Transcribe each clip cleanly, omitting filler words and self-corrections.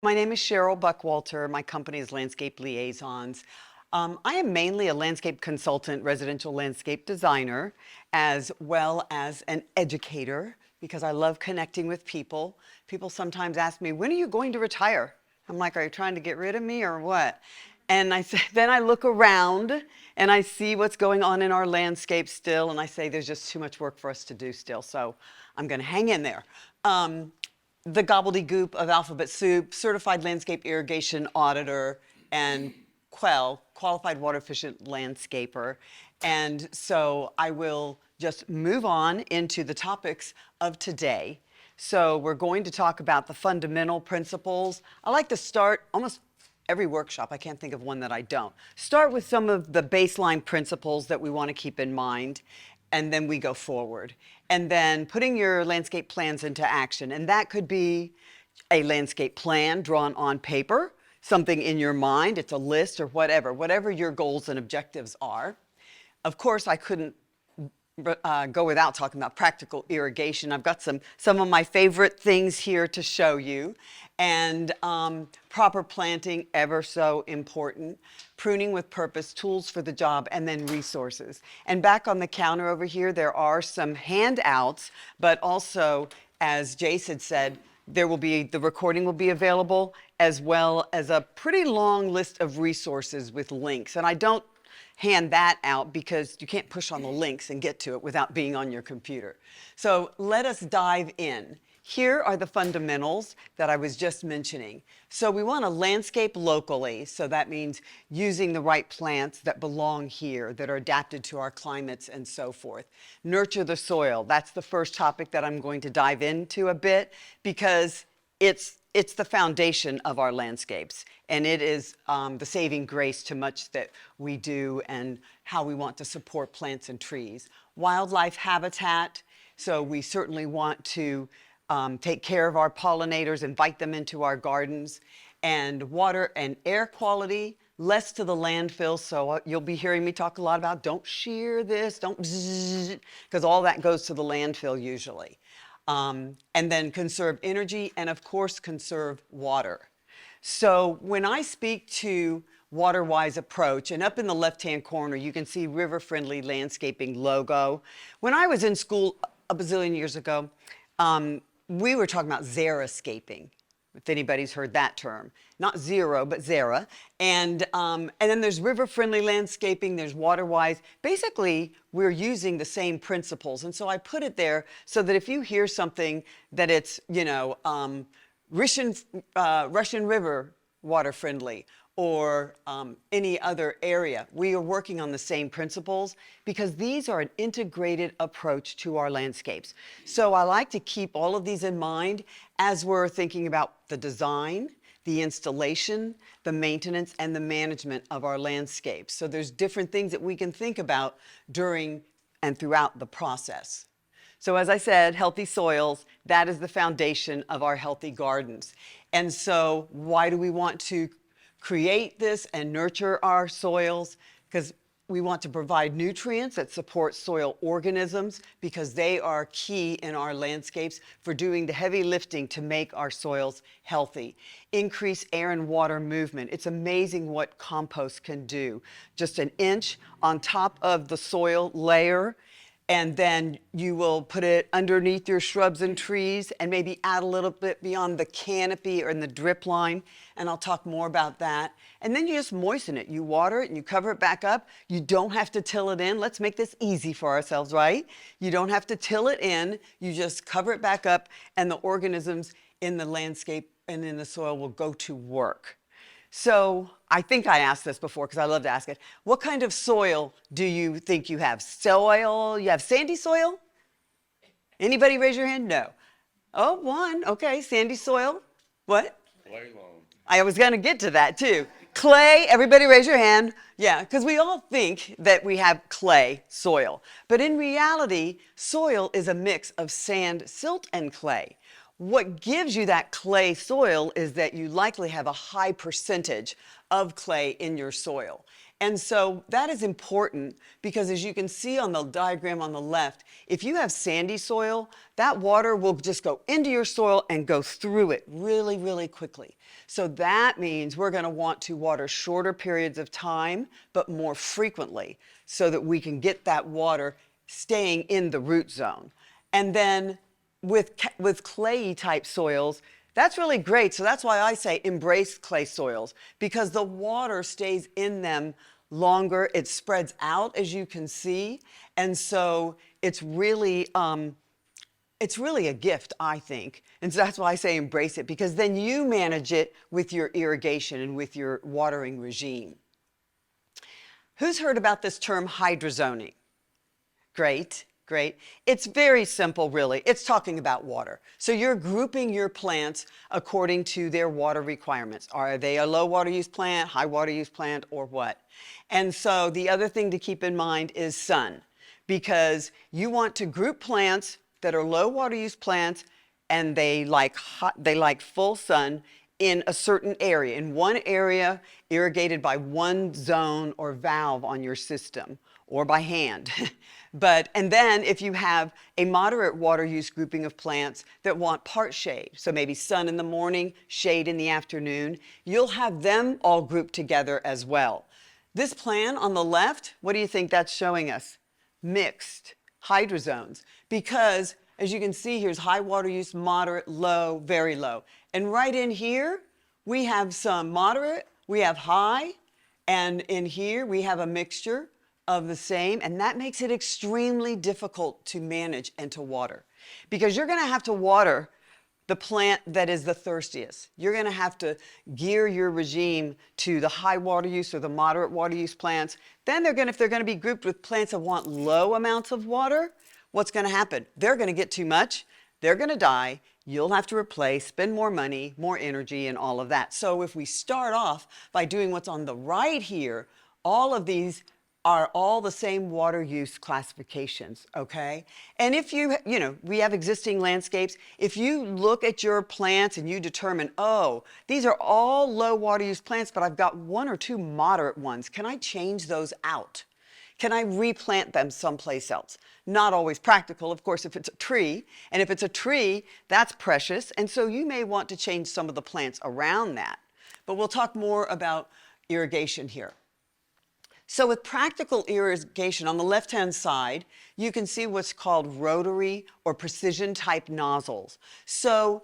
My name is Cheryl Buckwalter. My company is Landscape Liaisons. I am mainly a landscape consultant, residential landscape designer, as well as an educator because I love connecting with people. People sometimes ask me, when are you going to retire? I'm like, are you trying to get rid of me or what? And I say, then I look around and I see what's going on in our landscape still, and I say there's just too much work for us to do still, so I'm going to hang in there. The gobbledygook of alphabet soup, certified landscape irrigation auditor, and qualified water efficient landscaper. And so I will just move on into the topics of today. So we're going to talk about the fundamental principles. I like to start almost every workshop, I can't think of one that I don't. Start with some of the baseline principles that we want to keep in mind, and then we go forward. And then putting your landscape plans into action. And that could be a landscape plan drawn on paper, something in your mind, it's a list or whatever your goals and objectives are. Of course, I couldn't go without talking about practical irrigation. I've got some of my favorite things here to show you. And proper planting, ever so important. Pruning with purpose, tools for the job, and then resources. And back on the counter over here, there are some handouts, but also, as Jace had said, the recording will be available, as well as a pretty long list of resources with links. And I don't hand that out because you can't push on the links and get to it without being on your computer. So let us dive in. Here are the fundamentals that I was just mentioning. So we want to landscape locally, so that means using the right plants that belong here, that are adapted to our climates and so forth. Nurture the soil. That's the first topic that I'm going to dive into a bit because it's the foundation of our landscapes, and it is the saving grace to much that we do and how we want to support plants and trees. Wildlife habitat, so we certainly want to take care of our pollinators, invite them into our gardens, and water and air quality, less to the landfill. So you'll be hearing me talk a lot about don't shear this, don't bzzz, because all that goes to the landfill usually. And then conserve energy and of course conserve water. So when I speak to water-wise approach, and up in the left-hand corner you can see river-friendly landscaping logo. When I was in school a bazillion years ago, we were talking about xeriscaping, if anybody's heard that term. Not zero, but xera. And then there's river-friendly landscaping, there's water-wise. Basically, we're using the same principles. And so I put it there so that if you hear something that it's, Russian River water-friendly, or any other area, we are working on the same principles because these are an integrated approach to our landscapes. So I like to keep all of these in mind as we're thinking about the design, the installation, the maintenance, and the management of our landscapes. So there's different things that we can think about during and throughout the process. So as I said, healthy soils, that is the foundation of our healthy gardens. And so why do we want to create this and nurture our soils? Because we want to provide nutrients that support soil organisms because they are key in our landscapes for doing the heavy lifting to make our soils healthy. Increase air and water movement. It's amazing what compost can do. Just an inch on top of the soil layer, and then you will put it underneath your shrubs and trees and maybe add a little bit beyond the canopy or in the drip line, and I'll talk more about that. And then you just moisten it. You water it and you cover it back up. You don't have to till it in. Let's make this easy for ourselves, right? You don't have to till it in. You just cover it back up and the organisms in the landscape and in the soil will go to work. So I think I asked this before because I love to ask it. What kind of soil do you think you have? Soil? You have sandy soil? Anybody raise your hand? No. Oh, one. Okay, sandy soil. What? Clay loam. I was going to get to that too. Clay, everybody raise your hand. Yeah, because we all think that we have clay soil. But in reality, soil is a mix of sand, silt, and clay. What gives you that clay soil is that you likely have a high percentage of clay in your soil. And so that is important because, as you can see on the diagram on the left, if you have sandy soil, that water will just go into your soil and go through it really, really quickly. So that means we're going to want to water shorter periods of time, but more frequently, so that we can get that water staying in the root zone. And then with clayey type soils, that's really great. So that's why I say embrace clay soils, because the water stays in them longer. It spreads out, as you can see. And so it's really a gift, I think. And so that's why I say embrace it, because then you manage it with your irrigation and with your watering regime. Who's heard about this term hydrozoning? Great. Great. It's very simple, really. It's talking about water. So you're grouping your plants according to their water requirements. Are they a low water use plant, high water use plant, or what? And so the other thing to keep in mind is sun, because you want to group plants that are low water use plants and they like full sun in a certain area, in one area irrigated by one zone or valve on your system or by hand. And then if you have a moderate water use grouping of plants that want part shade, so maybe sun in the morning, shade in the afternoon, you'll have them all grouped together as well. This plan on the left, what do you think that's showing us? Mixed hydrozones, because as you can see, here's high water use, moderate, low, very low. And right in here, we have some moderate, we have high, and in here we have a mixture of the same, and that makes it extremely difficult to manage and to water, because you're going to have to water the plant that is the thirstiest. You're going to have to gear your regime to the high water use or the moderate water use plants. Then if they're going to be grouped with plants that want low amounts of water, what's going to happen? They're going to get too much, they're going to die, you'll have to replace, spend more money, more energy, and all of that. So if we start off by doing what's on the right here, all of these are all the same water use classifications, okay? And if we have existing landscapes, if you look at your plants and you determine, oh, these are all low water use plants, but I've got one or two moderate ones, can I change those out? Can I replant them someplace else? Not always practical, of course, if it's a tree. And if it's a tree, that's precious. And so you may want to change some of the plants around that. But we'll talk more about irrigation here. So with practical irrigation, on the left-hand side, you can see what's called rotary or precision type nozzles. So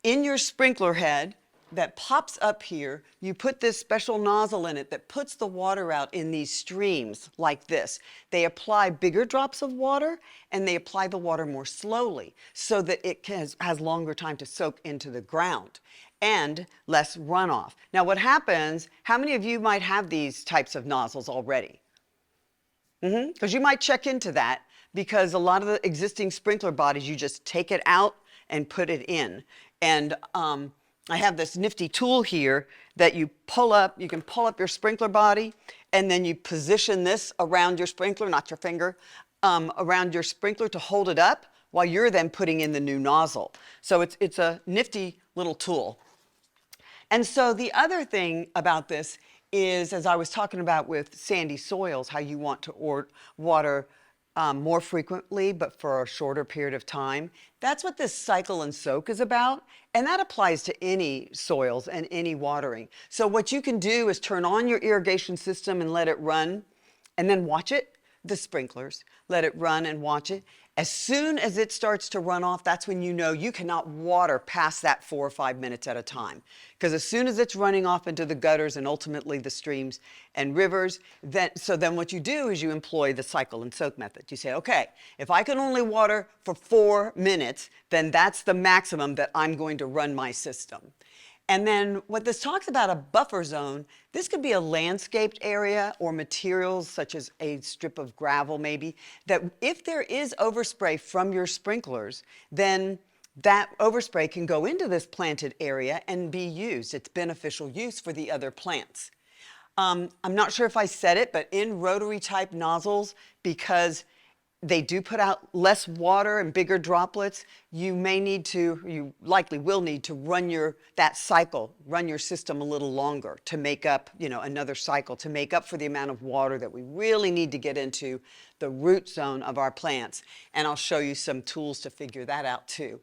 in your sprinkler head that pops up here, you put this special nozzle in it that puts the water out in these streams like this. They apply bigger drops of water and they apply the water more slowly so that it has longer time to soak into the ground and less runoff. Now what happens, how many of you might have these types of nozzles already? Because you might check into that, because a lot of the existing sprinkler bodies, you just take it out and put it in. And I have this nifty tool here that you pull up. You can pull up your sprinkler body, and then you position this around your sprinkler, not your finger, around your sprinkler to hold it up while you're then putting in the new nozzle. So it's a nifty little tool. And so the other thing about this is, as I was talking about with sandy soils, how you want to water more frequently, but for a shorter period of time. That's what this cycle and soak is about. And that applies to any soils and any watering. So what you can do is turn on your irrigation system and let it run, and then watch it, the sprinklers, let it run and watch it. As soon as it starts to run off, that's when you know you cannot water past that 4 or 5 minutes at a time. Because as soon as it's running off into the gutters and ultimately the streams and rivers, then what you do is you employ the cycle and soak method. You say, okay, if I can only water for 4 minutes, then that's the maximum that I'm going to run my system. And then what this talks about, a buffer zone, this could be a landscaped area or materials such as a strip of gravel maybe, that if there is overspray from your sprinklers, then that overspray can go into this planted area and be used. It's beneficial use for the other plants. I'm not sure if I said it, but in rotary type nozzles, because they do put out less water and bigger droplets. You likely will need to run that cycle, run your system a little longer to make up, another cycle to make up for the amount of water that we really need to get into the root zone of our plants. And I'll show you some tools to figure that out too.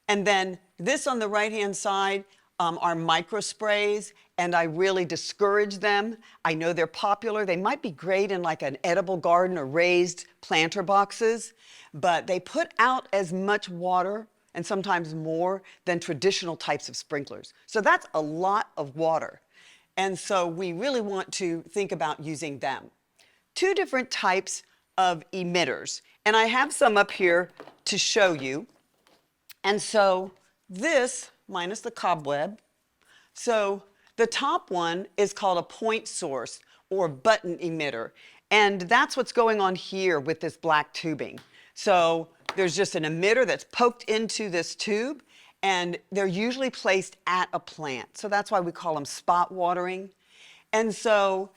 And then this on the right-hand side are micro sprays, and I really discourage them. I know they're popular. They might be great in like an edible garden or raised planter boxes, but they put out as much water and sometimes more than traditional types of sprinklers. So that's a lot of water. And so we really want to think about using them. Two different types of emitters, and I have some up here to show you. And so this, minus the cobweb, so the top one is called a point source or button emitter. And that's what's going on here with this black tubing. So there's just an emitter that's poked into this tube, and they're usually placed at a plant. So that's why we call them spot watering. And so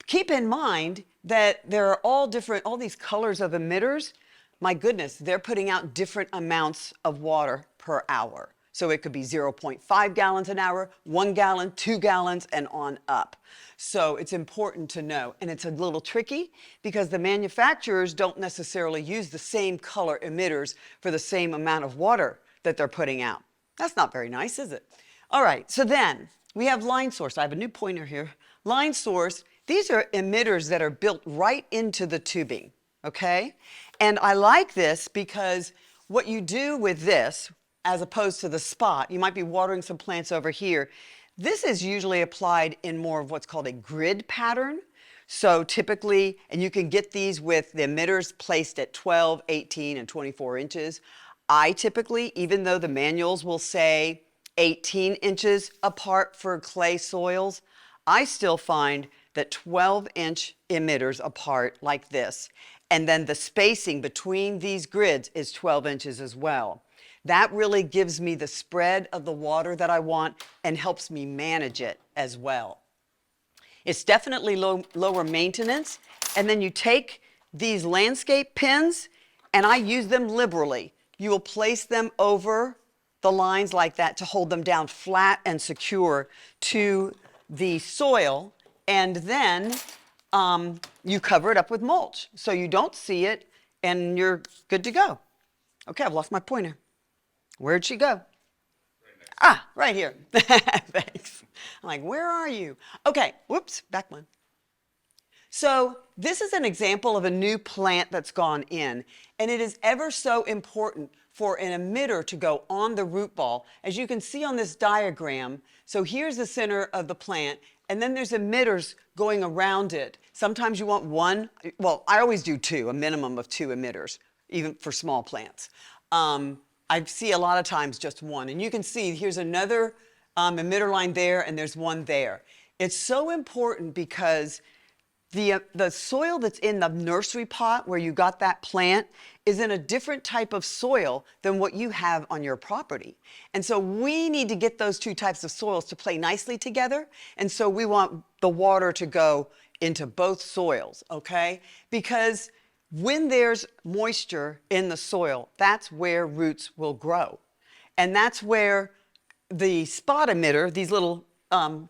keep in mind that there are all these colors of emitters. My goodness, they're putting out different amounts of water per hour. So it could be 0.5 gallons an hour, 1 gallon, 2 gallons, and on up. So it's important to know. And it's a little tricky because the manufacturers don't necessarily use the same color emitters for the same amount of water that they're putting out. That's not very nice, is it? All right, so then we have line source. I have a new pointer here. Line source, these are emitters that are built right into the tubing, okay? And I like this because what you do with this, as opposed to the spot, you might be watering some plants over here. This is usually applied in more of what's called a grid pattern. So typically, and you can get these with the emitters placed at 12, 18, and 24 inches. I typically, even though the manuals will say 18 inches apart for clay soils, I still find that 12-inch emitters apart like this. And then the spacing between these grids is 12 inches as well. That really gives me the spread of the water that I want and helps me manage it as well. It's definitely lower maintenance. And then you take these landscape pins, and I use them liberally. You will place them over the lines like that to hold them down flat and secure to the soil. And then you cover it up with mulch so you don't see it and you're good to go. Okay, I've lost my pointer. Where'd she go? Right here. Thanks. I'm like, where are you? Okay, whoops, back one. So this is an example of a new plant that's gone in, and it is ever so important for an emitter to go on the root ball. As you can see on this diagram, so here's the center of the plant, and then there's emitters going around it. Sometimes you want one, well, I always do two, a minimum of 2 emitters, even for small plants. I see a lot of times just one, and you can see here's another emitter line there, and there's one there. It's so important because the soil that's in the nursery pot where you got that plant is in a different type of soil than what you have on your property. And so we need to get those two types of soils to play nicely together. And so we want the water to go into both soils, okay? Because when there's moisture in the soil, that's where roots will grow. And that's where the spot emitter, these little, the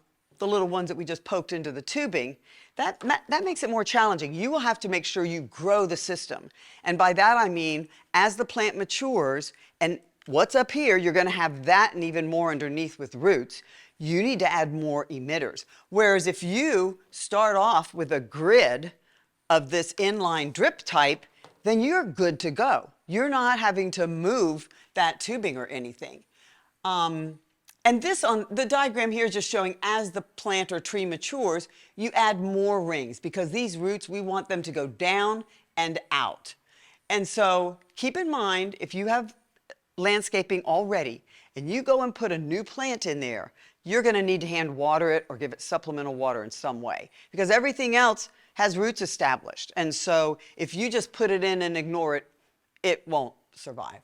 little ones that we just poked into the tubing, that makes it more challenging. You will have to make sure you grow the system. And by that I mean, as the plant matures, and what's up here, you're gonna have that and even more underneath with roots, you need to add more emitters. Whereas if you start off with a grid of this inline drip type, then you're good to go. You're not having to move that tubing or anything. And this on the diagram here is just showing as the plant or tree matures, you add more rings because these roots, we want them to go down and out. And so keep in mind, if you have landscaping already and you go and put a new plant in there, you're gonna need to hand water it or give it supplemental water in some way because everything else has roots established. And so if you just put it in and ignore it, it won't survive.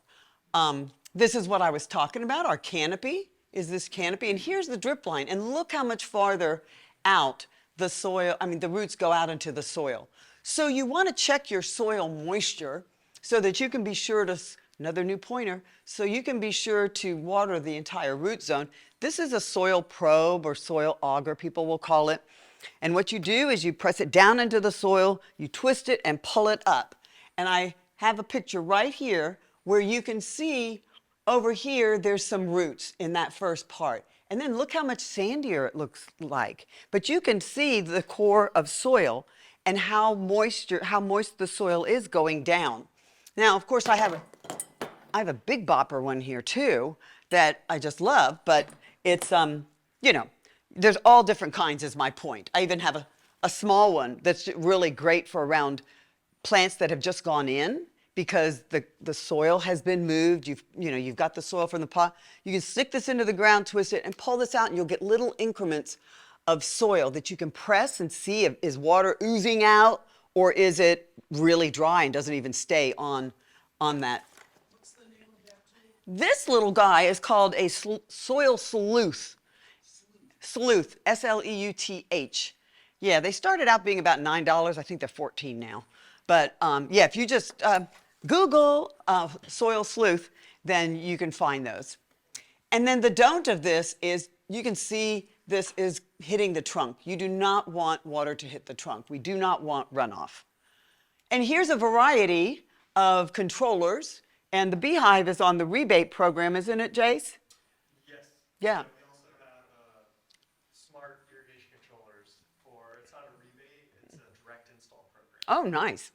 This is what I was talking about, our canopy is this canopy. And here's the drip line. And look how much farther out the soil, the roots go out into the soil. So you want to check your soil moisture so that you can be sure to, another new pointer, so you can be sure to water the entire root zone. This is a soil probe or soil auger, people will call it. And what you do is you press it down into the soil, you twist it and pull it up. And I have a picture right here where you can see over here there's some roots in that first part. And then look how much sandier it looks like. But you can see the core of soil and how moist the soil is going down. Now, of course, I have a big bopper one here too that I just love, but it's, you know, there's all different kinds is my point. I even have a small one that's really great for around plants that have just gone in because the soil has been moved. You've got the soil from the pot. You can stick this into the ground, twist it, and pull this out, and you'll get little increments of soil that you can press and see if, is water oozing out or is it really dry and doesn't even stay on that. What's the name of that tool? This little guy is called a soil sleuth. Sleuth, S-L-E-U-T-H. Yeah, they started out being about $9. I think they're $14 now. But yeah, if you just Google soil sleuth, then you can find those. And then the don't of this is you can see this is hitting the trunk. You do not want water to hit the trunk. We do not want runoff. And here's a variety of controllers. And the beehive is on the rebate program, isn't it, Jace? Yes. Yeah. We also have smart irrigation controllers it's not a rebate, it's a direct install program. Oh, nice.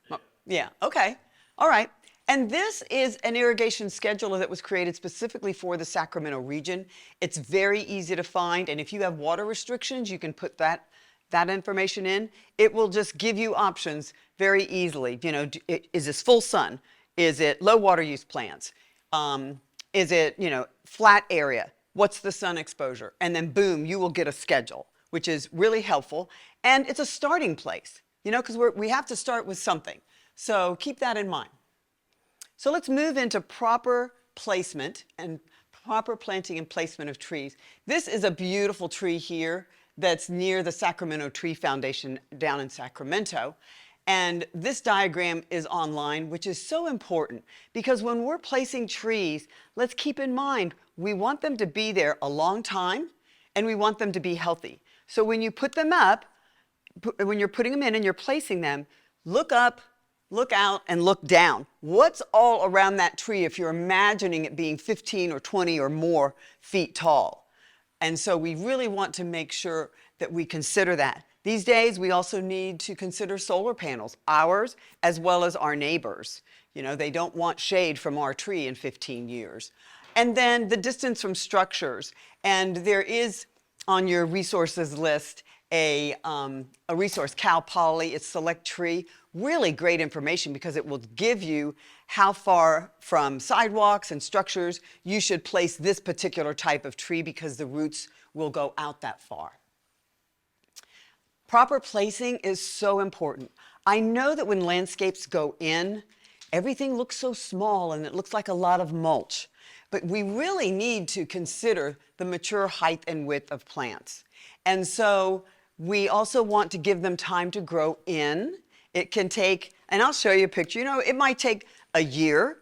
Yeah, okay. All right. And this is an irrigation scheduler that was created specifically for the Sacramento region. It's very easy to find, and if you have water restrictions, you can put that information in. It will just give you options very easily. You know, is this full sun? Is it low water use plants? Is it, flat area? What's the sun exposure? And then boom, you will get a schedule, which is really helpful. And it's a starting place, because we have to start with something. So keep that in mind. So let's move into proper placement and proper planting and placement of trees. This is a beautiful tree here that's near the Sacramento Tree Foundation down in Sacramento. And this diagram is online, which is so important because when we're placing trees, let's keep in mind, we want them to be there a long time and we want them to be healthy. So when you put them up, when you're putting them in and you're placing them, look up, look out, and look down. What's all around that tree if you're imagining it being 15 or 20 or more feet tall? And so we really want to make sure that we consider that. These days, we also need to consider solar panels, ours as well as our neighbors. They don't want shade from our tree in 15 years. And then the distance from structures. And there is on your resources list a resource, Cal Poly, it's Select Tree. Really great information because it will give you how far from sidewalks and structures you should place this particular type of tree because the roots will go out that far. Proper placing is so important. I know that when landscapes go in, everything looks so small and it looks like a lot of mulch. But we really need to consider the mature height and width of plants. And so we also want to give them time to grow in. It can take, and I'll show you a picture, it might take a year.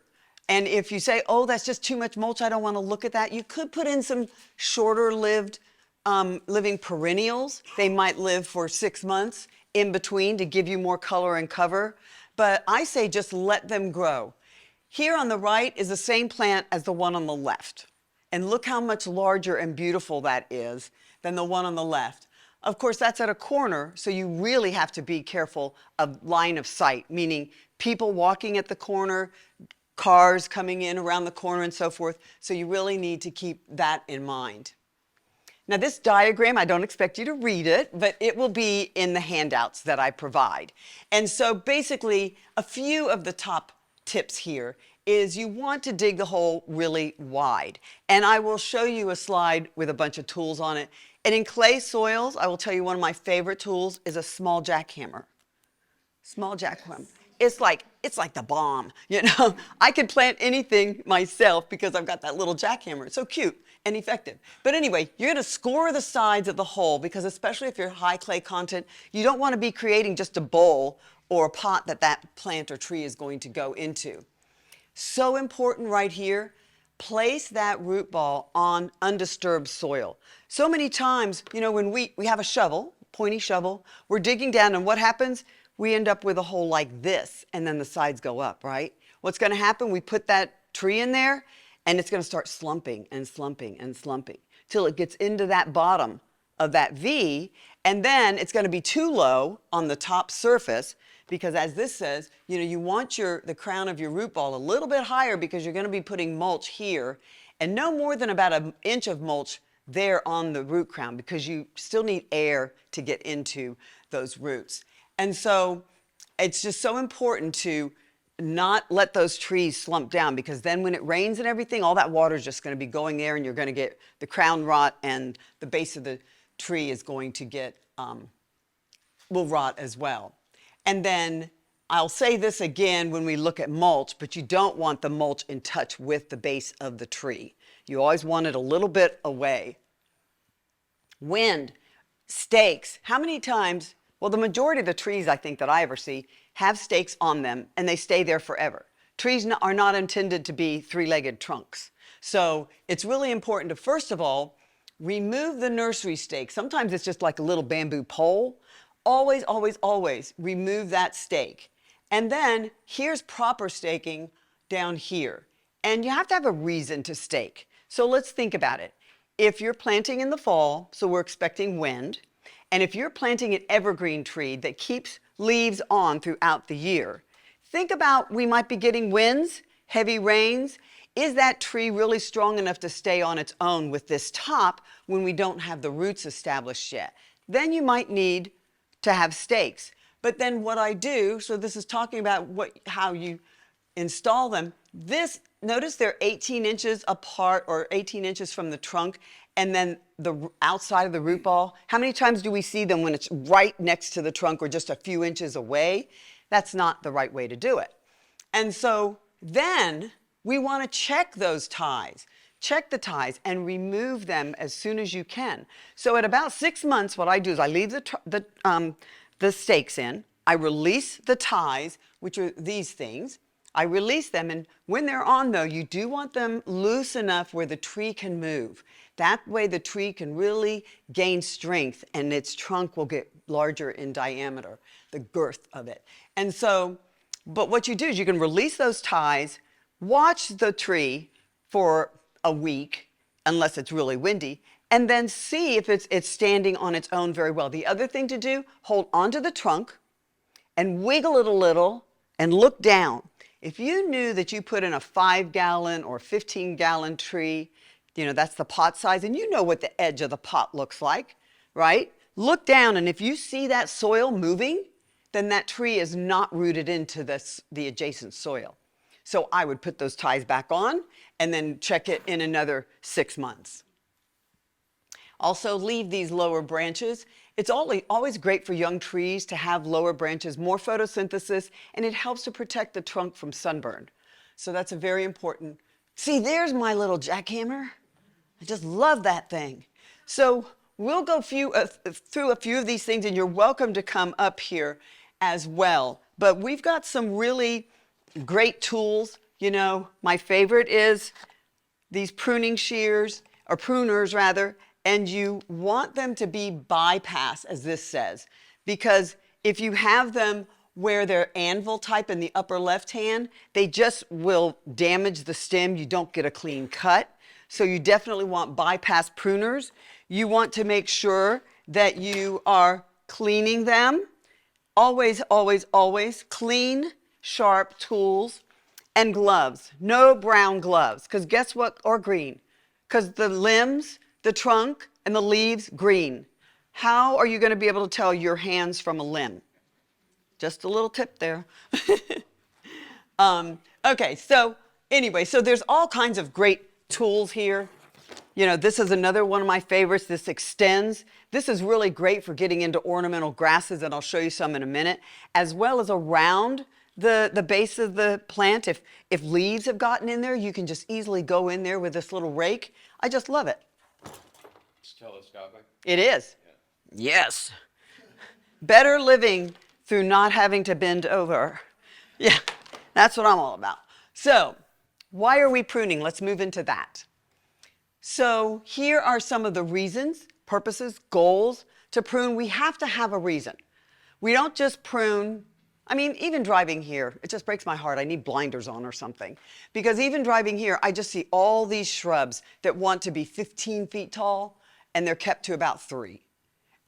And if you say, oh, that's just too much mulch, I don't want to look at that, you could put in some shorter lived living perennials. They might live for 6 months in between to give you more color and cover. But I say just let them grow. Here on the right is the same plant as the one on the left. And look how much larger and beautiful that is than the one on the left. Of course, that's at a corner, so you really have to be careful of line of sight, meaning people walking at the corner, cars coming in around the corner and so forth. So you really need to keep that in mind. Now this diagram, I don't expect you to read it, but it will be in the handouts that I provide. And so basically, a few of the top tips here is you want to dig the hole really wide. And I will show you a slide with a bunch of tools on it. And in clay soils, I will tell you one of my favorite tools is a small jackhammer. Small jackhammer. It's like the bomb, I could plant anything myself because I've got that little jackhammer. It's so cute and effective. But anyway, you're going to score the sides of the hole because especially if you're high clay content, you don't want to be creating just a bowl or a pot that plant or tree is going to go into. So important right here. Place that root ball on undisturbed soil. So many times, when we have a shovel, pointy shovel, we're digging down, and what happens? We end up with a hole like this, and then the sides go up, right? What's going to happen? We put that tree in there, and it's going to start slumping and slumping and slumping till it gets into that bottom of that V, and then it's going to be too low on the top surface, because as this says, you want the crown of your root ball a little bit higher, because you're going to be putting mulch here, and no more than about an inch of mulch there on the root crown, because you still need air to get into those roots. And so it's just so important to not let those trees slump down, because then when it rains and everything, all that water is just going to be going there, and you're going to get the crown rot, and the base of the tree is going to get will rot as well. And then I'll say this again when we look at mulch, but you don't want the mulch in touch with the base of the tree. You always want it a little bit away. Wind, stakes. How many times? Well, the majority of the trees I think that I ever see have stakes on them, and they stay there forever. Trees are not intended to be three-legged trunks. So it's really important to, first of all, remove the nursery stake. Sometimes it's just like a little bamboo pole. Always, always, always remove that stake. And then here's proper staking down here. And you have to have a reason to stake. So let's think about it. If you're planting in the fall, so we're expecting wind, and if you're planting an evergreen tree that keeps leaves on throughout the year, think about, we might be getting winds, heavy rains. Is that tree really strong enough to stay on its own with this top when we don't have the roots established yet? Then you might need to have stakes. But then what I do, so this is talking about how you install them. Notice they're 18 inches apart, or 18 inches from the trunk, and then the outside of the root ball. How many times do we see them when it's right next to the trunk or just a few inches away? That's not the right way to do it. And so then we want to check those ties. Check the ties and remove them as soon as you can. So at about 6 months, what I do is I leave the stakes in. I release the ties, which are these things. I release them, and when they're on, though, you do want them loose enough where the tree can move. That way the tree can really gain strength, and its trunk will get larger in diameter, the girth of it. And so, but what you do is you can release those ties, watch the tree for a week, unless it's really windy, and then see if it's standing on its own very well. The other thing to do, hold onto the trunk and wiggle it a little and look down. If you knew that you put in a 5-gallon or 15-gallon tree, that's the pot size, and you know what the edge of the pot looks like, right? Look down, and if you see that soil moving, then that tree is not rooted into the adjacent soil. So I would put those ties back on and then check it in another 6 months. Also, leave these lower branches. It's always great for young trees to have lower branches, more photosynthesis, and it helps to protect the trunk from sunburn. So that's a very important. See, there's my little jackhammer. I just love that thing. So we'll go through a few of these things, and you're welcome to come up here as well. But we've got some really great tools. My favorite is these pruning shears, or pruners rather, and you want them to be bypass, as this says, because if you have them where they're anvil type in the upper left hand, they just will damage the stem. You don't get a clean cut. So you definitely want bypass pruners. You want to make sure that you are cleaning them. Always, always, always clean, sharp tools and gloves. No brown gloves, because guess what? Or green, because the limbs, the trunk, and the leaves, green. How are you going to be able to tell your hands from a limb? Just a little tip there. Okay, so anyway, so there's all kinds of great tools here. This is another one of my favorites. This extends. This is really great for getting into ornamental grasses, and I'll show you some in a minute, as well as around the base of the plant. If leaves have gotten in there, you can just easily go in there with this little rake. I just love it. It's telescopic. It is. Yeah. Yes. Better living through not having to bend over. Yeah, that's what I'm all about. So Why are we pruning? Let's move into that. So here are some of the reasons, purposes, goals to prune. We have to have a reason. We don't just prune. I mean, even driving here, it just breaks my heart. I need blinders on or something. Because even driving here, I just see all these shrubs that want to be 15 feet tall, and they're kept to about 3.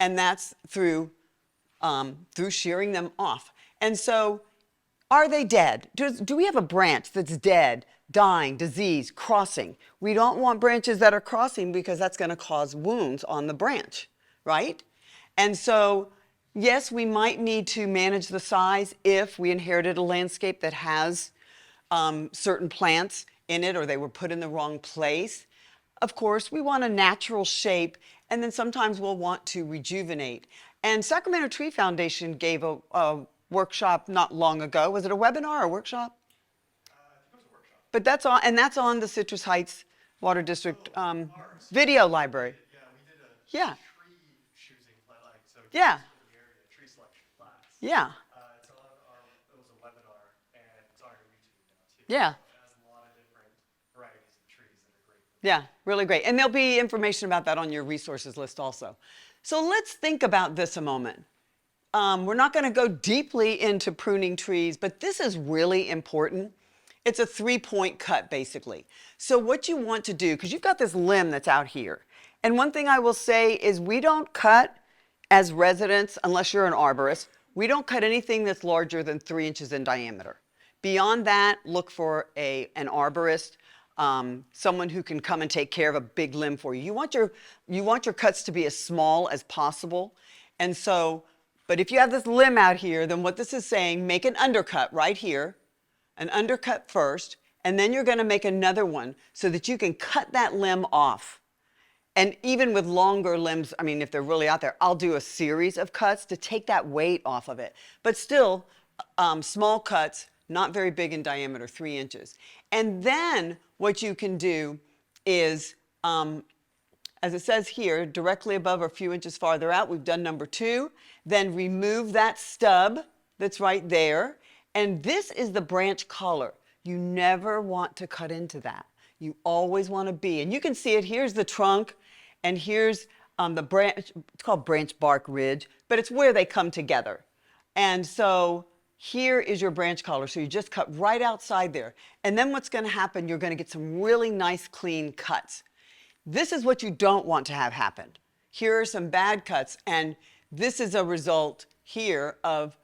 And that's through shearing them off. And so, are they dead? Do we have a branch that's dead, dying, diseased, crossing? We don't want branches that are crossing because that's going to cause wounds on the branch, right? And so, yes, we might need to manage the size if we inherited a landscape that has certain plants in it or they were put in the wrong place. Of course, we want a natural shape, and then sometimes we'll want to rejuvenate. And Sacramento Tree Foundation gave a workshop not long ago. Was it a webinar or a workshop? I think it was a workshop. But that's on the Citrus Heights Water District Ours. video library. Yeah, we did a Yeah. tree choosing class, so Yeah. trees for the area, tree selection class. Yeah. It's on it was a webinar, and it's on our YouTube now too. Yeah. It has a lot of different varieties of trees that are great. Yeah, really great. And there'll be information about that on your resources list also. So let's think about this a moment. We're not going to go deeply into pruning trees, but this is really important. It's a 3-point cut, basically. So what you want to do, because you've got this limb that's out here, and one thing I will say is we don't cut as residents, unless you're an arborist, we don't cut anything that's larger than 3 inches in diameter. Beyond that, look for an arborist, someone who can come and take care of a big limb for you. You want your cuts to be as small as possible. And so, but if you have this limb out here, then what this is saying, make an undercut right here, an undercut first, and then you're going to make another one so that you can cut that limb off. And even with longer limbs, I mean, if they're really out there, I'll do a series of cuts to take that weight off of it. But still, small cuts, not very big in diameter, 3 inches. And then what you can do is, as it says here, directly above or a few inches farther out, we've done number 2. Then remove that stub that's right there. And this is the branch collar. You never want to cut into that. You always want to be, and you can see it, here's the trunk, and here's the branch, it's called branch bark ridge, but it's where they come together. And so here is your branch collar, so you just cut right outside there. And then what's going to happen, you're going to get some really nice clean cuts. This is what you don't want to have happen. Here are some bad cuts, and this is a result here of,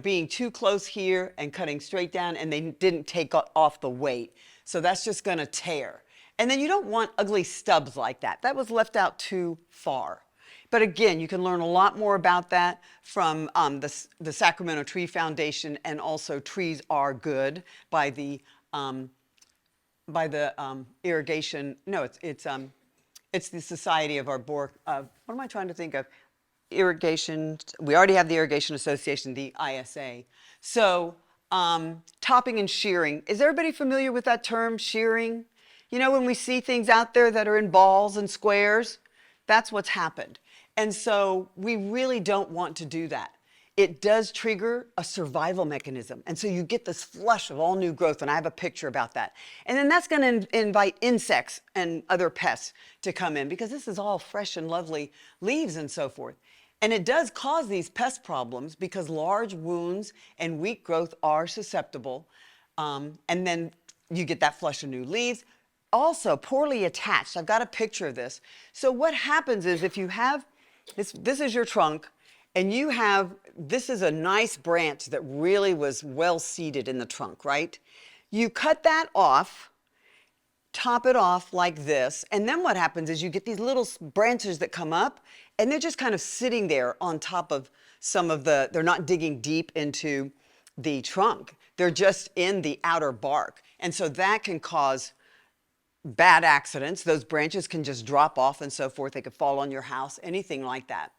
being too close here and cutting straight down, and they didn't take off the weight. So that's just going to tear. And then you don't want ugly stubs like that. That was left out too far. But again, you can learn a lot more about that from the Sacramento Tree Foundation, and also Trees Are Good by the irrigation. No, it's the Society of what am I trying to think of? Irrigation. We already have the Irrigation Association, the ISA. So topping and shearing. Is everybody familiar with that term, shearing? When we see things out there that are in balls and squares, that's what's happened. And so we really don't want to do that. It does trigger a survival mechanism. And so you get this flush of all new growth, and I have a picture about that. And then that's going to invite insects and other pests to come in, because this is all fresh and lovely leaves and so forth. And it does cause these pest problems because large wounds and weak growth are susceptible. And then you get that flush of new leaves. Also, poorly attached. I've got a picture of this. So what happens is, if you have, this is your trunk, and this is a nice branch that really was well seated in the trunk, right? You cut that off, top it off like this, and then what happens is you get these little branches that come up, and they're just kind of sitting there on top of they're not digging deep into the trunk. They're just in the outer bark. And so that can cause bad accidents. Those branches can just drop off and so forth. They could fall on your house, anything like that.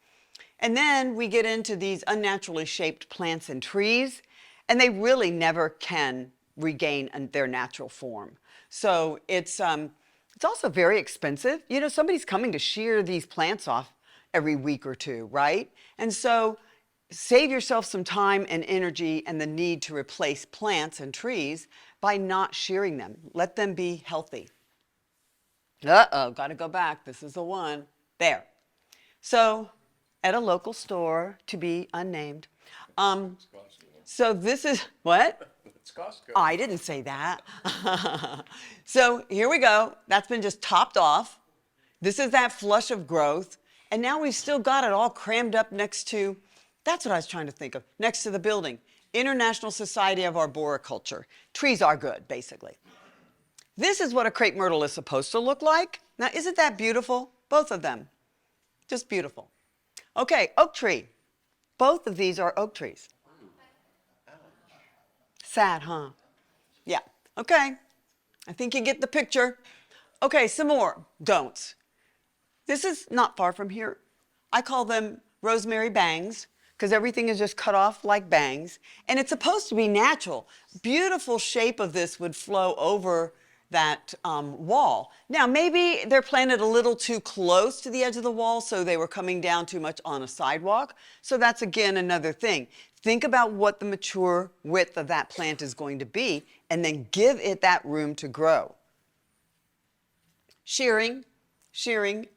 And then we get into these unnaturally shaped plants and trees, and they really never can regain their natural form. So it's also very expensive. Somebody's coming to shear these plants off every week or two, right? And so save yourself some time and energy and the need to replace plants and trees by not shearing them. Let them be healthy. Uh-oh, got to go back. This is the one. There. So, at a local store, to be unnamed. It's Costco. So this is, what? It's Costco. I didn't say that. So here we go. That's been just topped off. This is that flush of growth. And now we've still got it all crammed up next to, that's what I was trying to think of, next to the building. International Society of Arboriculture. Trees are good, basically. This is what a crepe myrtle is supposed to look like. Now, isn't that beautiful? Both of them. Just beautiful. Okay, oak tree. Both of these are oak trees. Sad, huh? Yeah. Okay. I think you get the picture. Okay, some more don'ts. This is not far from here. I call them rosemary bangs because everything is just cut off like bangs. And it's supposed to be natural. Beautiful shape of this would flow over that wall. Now, maybe they're planted a little too close to the edge of the wall, so they were coming down too much on a sidewalk. So that's, again, another thing. Think about what the mature width of that plant is going to be, and then give it that room to grow. Shearing,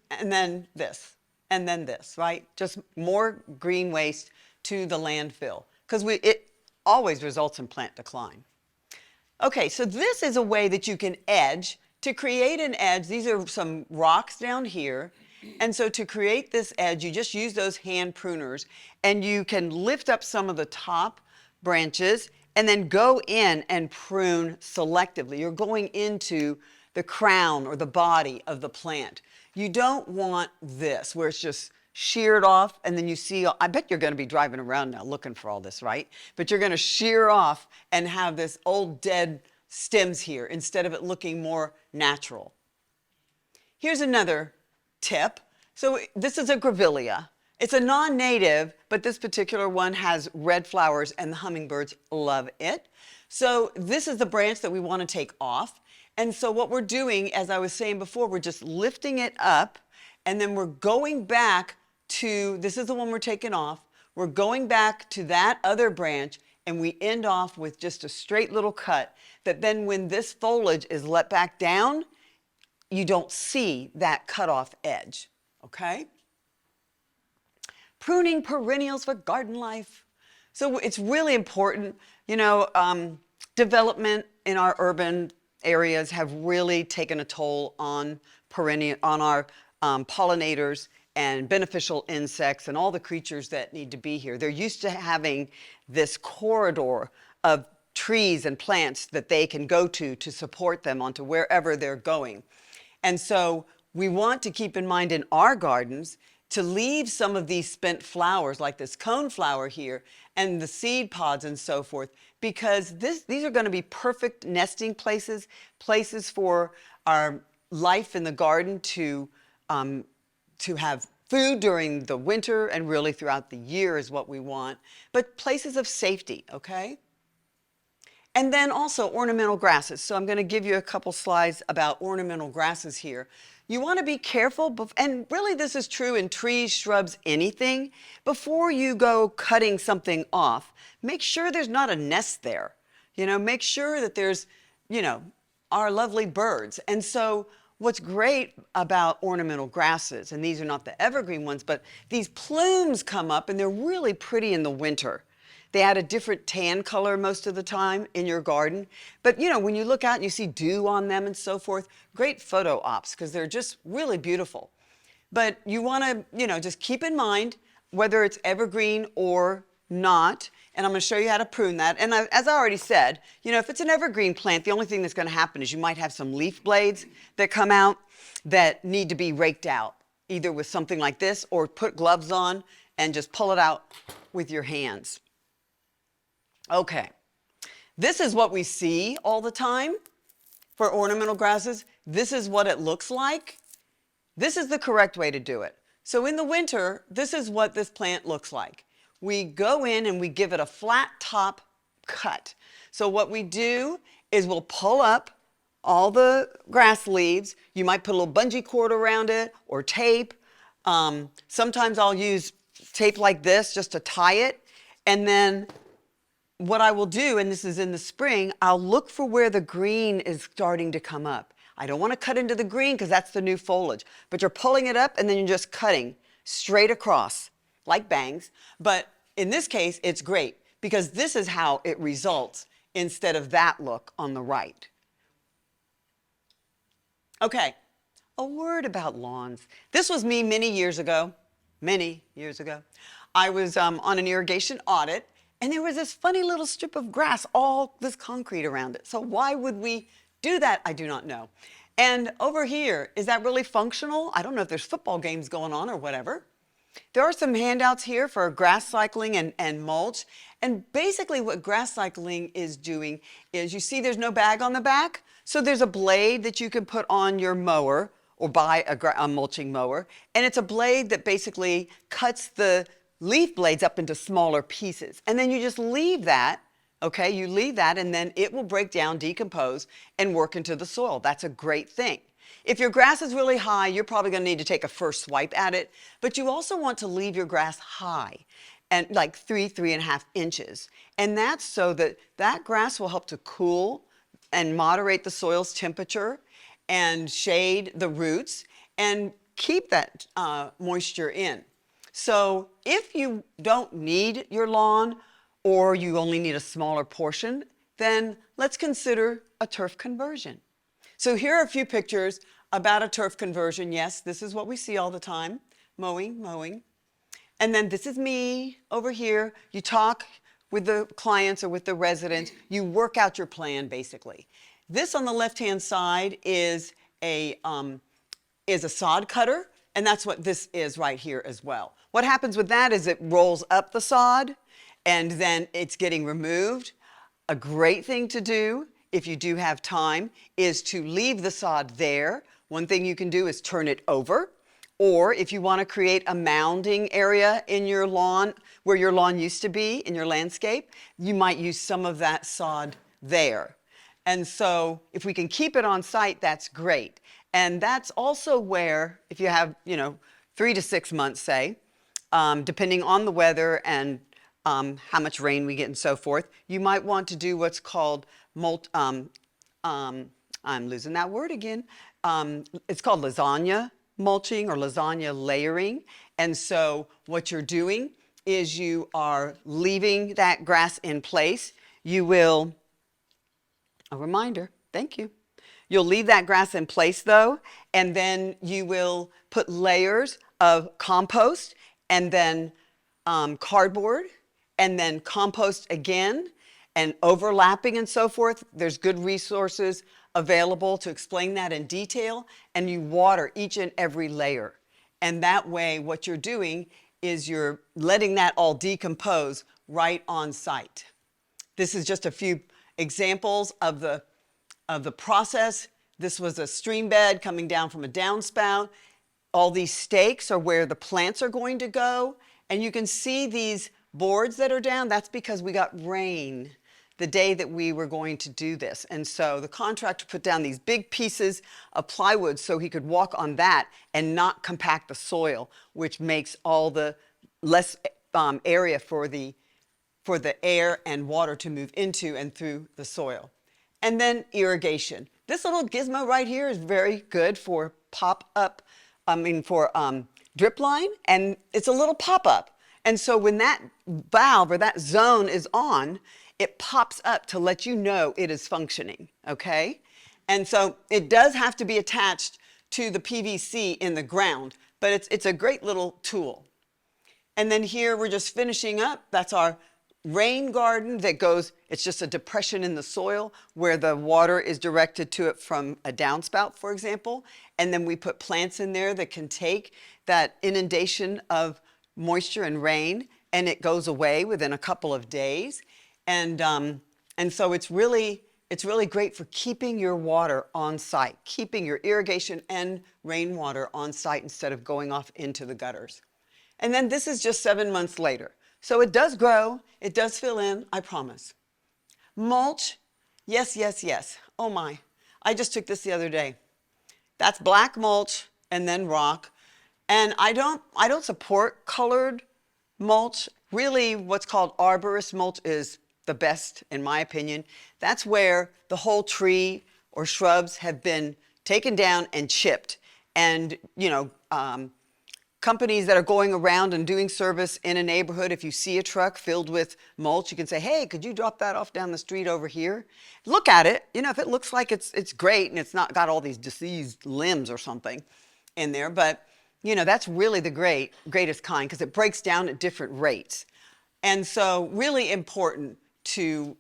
and then this, right? Just more green waste to the landfill, because it always results in plant decline. Okay, so this is a way that you can edge. To create an edge, these are some rocks down here. And so to create this edge, you just use those hand pruners and you can lift up some of the top branches and then go in and prune selectively. You're going into the crown or the body of the plant. You don't want this where it's just sheared off and then you see, I bet you're going to be driving around now looking for all this, right? But you're going to shear off and have this old dead stems here instead of it looking more natural. Here's another tip. So this is a grevillea. It's a non-native, but this particular one has red flowers and the hummingbirds love it. So this is the branch that we want to take off. And so what we're doing, as I was saying before, we're just lifting it up and then we're going back to, this is the one we're taking off, we're going back to that other branch and we end off with just a straight little cut that then when this foliage is let back down, you don't see that cut off edge, okay? Pruning perennials for garden life. So it's really important, you know, development in our urban areas have really taken a toll on our pollinators and beneficial insects and all the creatures that need to be here. They're used to having this corridor of trees and plants that they can go to support them onto wherever they're going. And so we want to keep in mind in our gardens to leave some of these spent flowers like this cone flower here and the seed pods and so forth, because these are going to be perfect nesting places for our life in the garden to have food during the winter and really throughout the year is what we want, but places of safety, okay? And then also ornamental grasses. So I'm going to give you a couple slides about ornamental grasses here. You want to be careful, and really this is true in trees, shrubs, anything. Before you go cutting something off, make sure there's not a nest there. You know, make sure that there's, you know, our lovely birds. And so what's great about ornamental grasses, and these are not the evergreen ones, but these plumes come up and they're really pretty in the winter. They add a different tan color most of the time in your garden. But you know, when you look out and you see dew on them and so forth, great photo ops because they're just really beautiful. But you want to, you know, just keep in mind whether it's evergreen or not. And I'm going to show you how to prune that. And as I already said, you know, if it's an evergreen plant, the only thing that's going to happen is you might have some leaf blades that come out that need to be raked out, either with something like this or put gloves on and just pull it out with your hands. Okay, this is what we see all the time for ornamental grasses. This is what it looks like. This is the correct way to do it. So in the winter, this is what this plant looks like. We go in and we give it a flat top cut. So what we do is we'll pull up all the grass leaves. You might put a little bungee cord around it or tape. Sometimes I'll use tape like this just to tie it. And then what I will do, and this is in the spring, I'll look for where the green is starting to come up. I don't want to cut into the green because that's the new foliage, but you're pulling it up and then you're just cutting straight across like bangs. But in this case, it's great because this is how it results instead of that look on the right. Okay, a word about lawns. This was me many years ago. I was on an irrigation audit, and there was this funny little strip of grass, all this concrete around it. So why would we do that? I do not know. And over here, is that really functional? I don't know if there's football games going on or whatever. There are some handouts here for grass cycling and mulch. And basically what grass cycling is doing is, you see there's no bag on the back? So there's a blade that you can put on your mower or buy a mulching mower. And it's a blade that basically cuts the leaf blades up into smaller pieces. And then you just leave that, okay? You leave that and then it will break down, decompose, and work into the soil. That's a great thing. If your grass is really high, you're probably going to need to take a first swipe at it, but you also want to leave your grass high and like 3.5 inches. And that's so that that grass will help to cool and moderate the soil's temperature and shade the roots and keep that moisture in. So if you don't need your lawn or you only need a smaller portion, then let's consider a turf conversion. So here are a few pictures about a turf conversion. Yes, this is what we see all the time, mowing. And then this is me over here. You talk with the clients or with the residents. You work out your plan, basically. This on the left-hand side is a sod cutter, and that's what this is right here as well. What happens with that is it rolls up the sod, and then it's getting removed. A great thing to do, if you do have time, is to leave the sod there. One thing you can do is turn it over. Or if you want to create a mounding area in your lawn, where your lawn used to be in your landscape, you might use some of that sod there. And so if we can keep it on site, that's great. And that's also where, if you have, 3 to 6 months, say, depending on the weather and how much rain we get and so forth, you might want to do what's called I'm losing that word again. It's called lasagna mulching or lasagna layering. And so what you're doing is you are leaving that grass in place. You will, a reminder, thank you. You'll leave that grass in place though, and then you will put layers of compost and then cardboard and then compost again and overlapping and so forth. There's good resources available to explain that in detail, and you water each and every layer. And that way what you're doing is you're letting that all decompose right on site. This is just a few examples of the process. This was a stream bed coming down from a downspout. All these stakes are where the plants are going to go. And you can see these boards that are down. That's because we got rain the day that we were going to do this. And so the contractor put down these big pieces of plywood so he could walk on that and not compact the soil, which makes all the less area for the air and water to move into and through the soil. And then irrigation. This little gizmo right here is very good for drip line, and it's a little pop-up. And so when that valve or that zone is on, it pops up to let you know it is functioning, okay? And so it does have to be attached to the PVC in the ground, but it's a great little tool. And then here we're just finishing up. That's our rain garden that goes, it's just a depression in the soil where the water is directed to it from a downspout, for example. And then we put plants in there that can take that inundation of moisture and rain, and it goes away within a couple of days. And so it's really great for keeping your water on site, keeping your irrigation and rainwater on site instead of going off into the gutters. And then this is just 7 months later. So it does grow, it does fill in, I promise. Mulch, yes. Oh my, I just took this the other day. That's black mulch and then rock. And I don't support colored mulch, really what's called arborist mulch is the best in my opinion. That's where the whole tree or shrubs have been taken down and chipped. And, companies that are going around and doing service in a neighborhood, if you see a truck filled with mulch, you can say, hey, could you drop that off down the street over here? Look at it. If it looks like it's great and it's not got all these diseased limbs or something in there, but that's really the greatest kind because it breaks down at different rates. And so really important to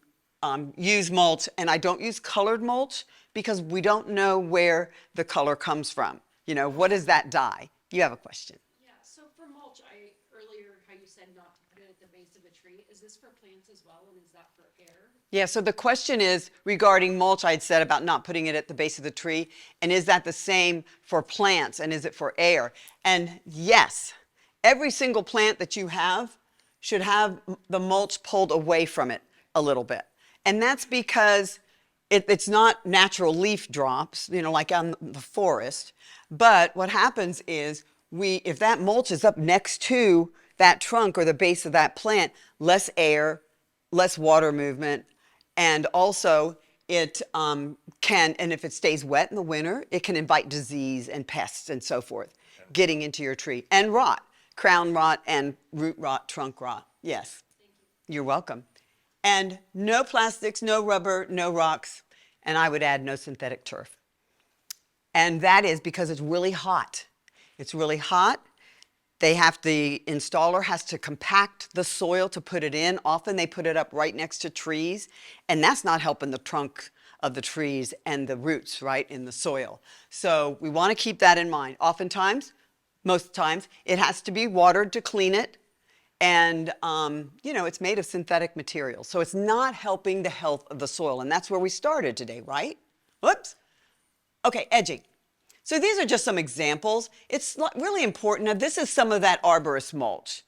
use mulch. And I don't use colored mulch because we don't know where the color comes from. What is that dye? You have a question. Yeah, so for mulch, earlier how you said not to put it at the base of a tree, is this for plants as well, and is that for air? Yeah, so the question is regarding mulch, I'd said about not putting it at the base of the tree, and is that the same for plants, and is it for air? And yes, every single plant that you have should have the mulch pulled away from it a little bit. And that's because it's not natural leaf drops, like on the forest. But what happens is if that mulch is up next to that trunk or the base of that plant, less air, less water movement, and also it can, and if it stays wet in the winter, it can invite disease and pests and so forth getting into your tree. And rot, crown rot and root rot, trunk rot. Yes. Thank you. You're welcome. And no plastics, no rubber, no rocks, and I would add no synthetic turf. And that is because it's really hot. It's really hot. The installer has to compact the soil to put it in. Often they put it up right next to trees, and that's not helping the trunk of the trees and the roots, right, in the soil. So we want to keep that in mind. Oftentimes, most times, it has to be watered to clean it. And, it's made of synthetic materials. So it's not helping the health of the soil. And that's where we started today, right? Whoops. Okay, edging. So these are just some examples. It's really important. Now, this is some of that arborist mulch.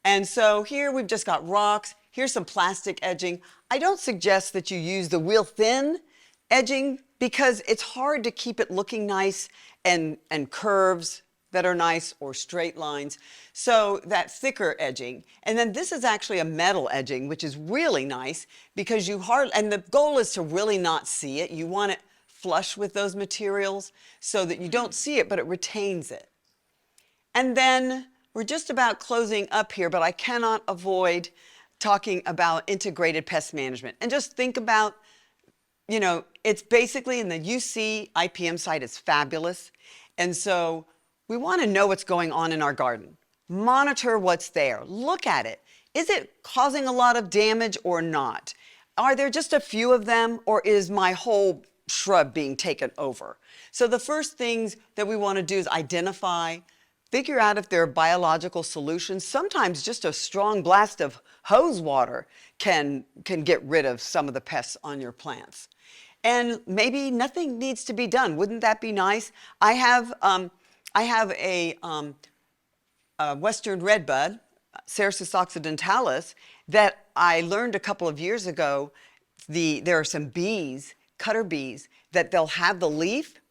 And so here we've just got rocks. Here's some plastic edging. I don't suggest that you use the real thin edging because it's hard to keep it looking nice and curves that are nice or straight lines. So that thicker edging. And then this is actually a metal edging, which is really nice because and the goal is to really not see it. You want it flush with those materials so that you don't see it, but it retains it. And then we're just about closing up here, but I cannot avoid talking about integrated pest management. And just think about, it's basically in the UC IPM site, it's fabulous. And so we want to know what's going on in our garden. Monitor what's there. Look at it. Is it causing a lot of damage or not? Are there just a few of them, or is my whole shrub being taken over? So the first things that we want to do is identify, figure out if there are biological solutions. Sometimes just a strong blast of hose water can get rid of some of the pests on your plants. And maybe nothing needs to be done. Wouldn't that be nice? I have a western redbud, Cercis occidentalis, that I learned a couple of years ago. There are some bees, cutter bees, that they'll have the leaf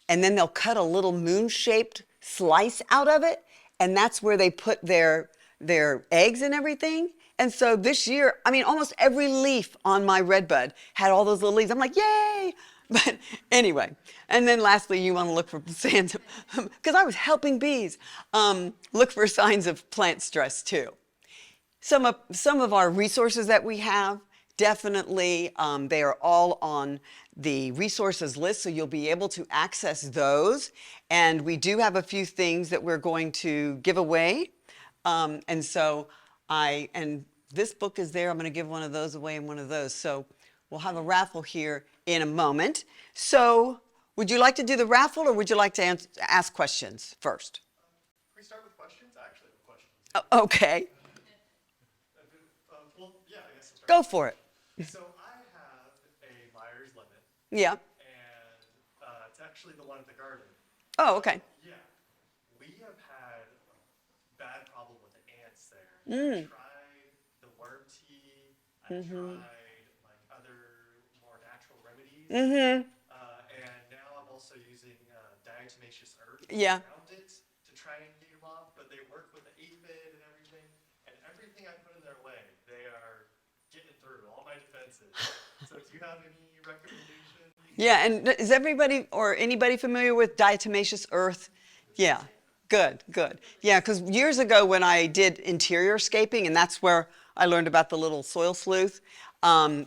and then they'll cut a little moon-shaped slice out of it, and that's where they put their eggs and everything. And so this year, almost every leaf on my redbud had all those little leaves. I'm like, yay! But anyway, and then lastly, you want to look for signs of, because I was helping bees, look for signs of plant stress too. Some of our resources that we have, definitely, they are all on the resources list, so you'll be able to access those. And we do have a few things that we're going to give away. And this book is there. I'm going to give one of those away and one of those. So we'll have a raffle here in a moment. So would you like to do the raffle, or would you like to ask questions first? Can we start with questions? I actually have questions. Okay, Well, yeah, I guess we'll start. go for it. So I have a Myers lemon, Yeah. and it's actually the one at the garden. Oh, okay. Yeah, we have had a bad problem with the ants there. I tried the worm tea. I tried like other more natural remedies. And now I'm also using diatomaceous earth Yeah. around it to try and get them off. But they work with the aphid and everything, and So do you have any recommendations? Yeah, and is everybody or anybody familiar with diatomaceous earth? Yeah, good, good. Yeah, because years ago when I did interior scaping, and that's where I learned about the little soil sleuth,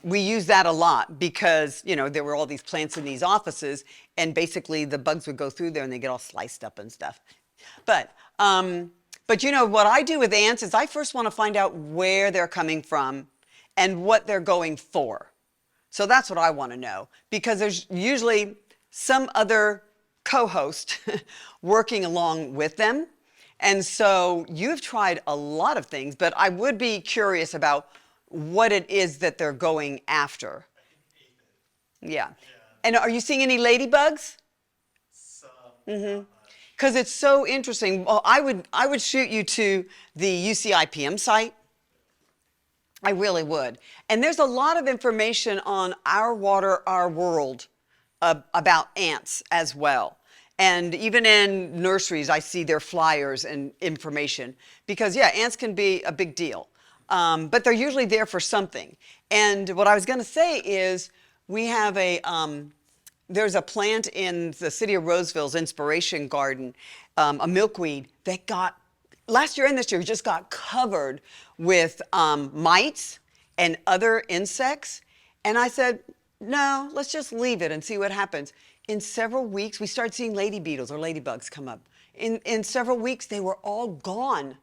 we used that a lot because, you know, there were all these plants in these offices, and basically the bugs would go through there and they get all sliced up and stuff. But, but you know, what I do with ants is I first want to find out where they're coming from and what they're going for. So that's what I want to know, because there's usually some other co-host working along with them. And so you've tried a lot of things, but I would be curious about what it is that they're going after. Yeah. And are you seeing any ladybugs? Some, not much. Because it's so interesting. Well, I would shoot you to the UCIPM site. I really would. And there's a lot of information on Our Water, Our World about ants as well. And even in nurseries, I see their flyers and information because, yeah, ants can be a big deal. But they're usually there for something. And what I was going to say is we have there's a plant in the city of Roseville's Inspiration Garden, a milkweed that got last year and this year just got covered with mites and other insects. And I said, no, let's just leave it and see what happens. In several weeks, we started seeing lady beetles or ladybugs come up. In several weeks, they were all gone.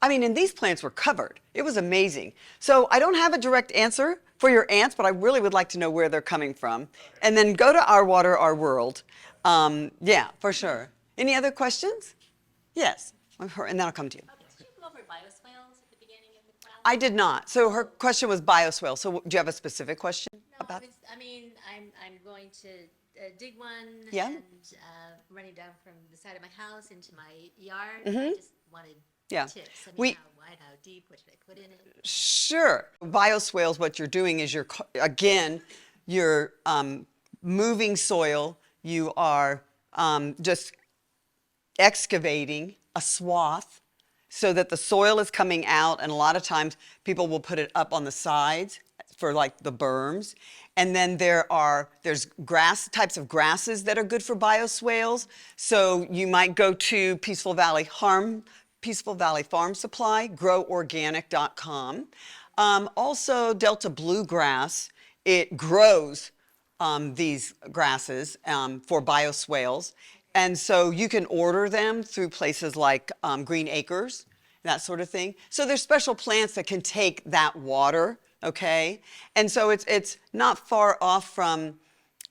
I mean, and these plants were covered. It was amazing. So I don't have a direct answer for your ants, but I really would like to know where they're coming from. And then go to Our Water, Our World. Yeah, for sure. Any other questions? Yes. And then I'll come to you. Okay, did you go over bioswales at the beginning of the class? I did not. So her question was bioswale. So do you have a specific question No, about? I mean, I'm going to dig one Yeah. and running down from the side of my house into my yard. I just wanted Yeah. tips. I mean, We- how wide, how deep, what should I put in it? Sure. Bioswales, what you're doing is you're moving soil. You are just excavating a swath so that the soil is coming out, and a lot of times people will put it up on the sides for like the berms. And then there's types of grasses that are good for bioswales. So you might go to Peaceful Valley Farm Supply, groworganic.com. Also Delta Bluegrass, it grows these grasses for bioswales. And so you can order them through places like Green Acres, that sort of thing. So there's special plants that can take that water, okay? And so it's not far off from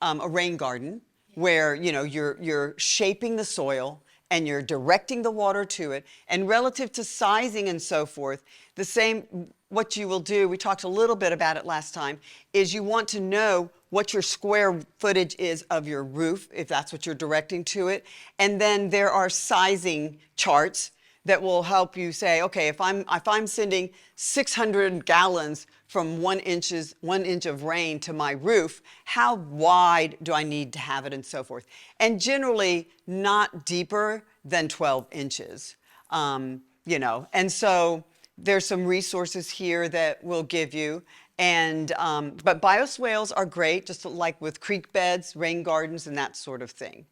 a rain garden where, you know, you're shaping the soil and you're directing the water to it. And relative to sizing and so forth, the same, what you will do, we talked a little bit about it last time, is you want to know what your square footage is of your roof, if that's what you're directing to it. And then there are sizing charts that will help you say, okay, if I'm sending 600 gallons from 1 inch of rain to my roof, how wide do I need to have it and so forth? And generally not deeper than 12 inches, you know. And so there's some resources here that will give you. And, but bioswales are great, just like with creek beds, rain gardens, and that sort of thing.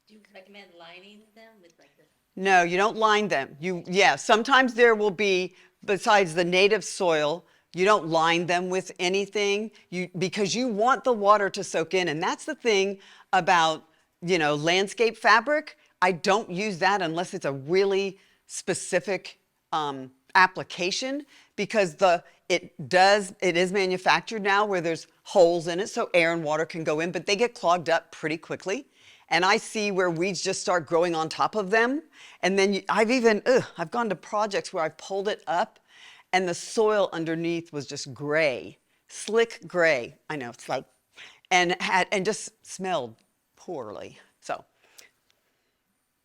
Do you recommend lining them with like the? No, you don't line them. Yeah, sometimes there will be, besides the native soil, you don't line them with anything because you want the water to soak in. And that's the thing about, you know, landscape fabric. I don't use that unless it's a really specific application, because it is manufactured now where there's holes in it so air and water can go in, but they get clogged up pretty quickly. And I see where weeds just start growing on top of them. And then I've gone to projects where I've pulled it up and the soil underneath was just gray, slick gray. I know, it's like, and just smelled poorly. So.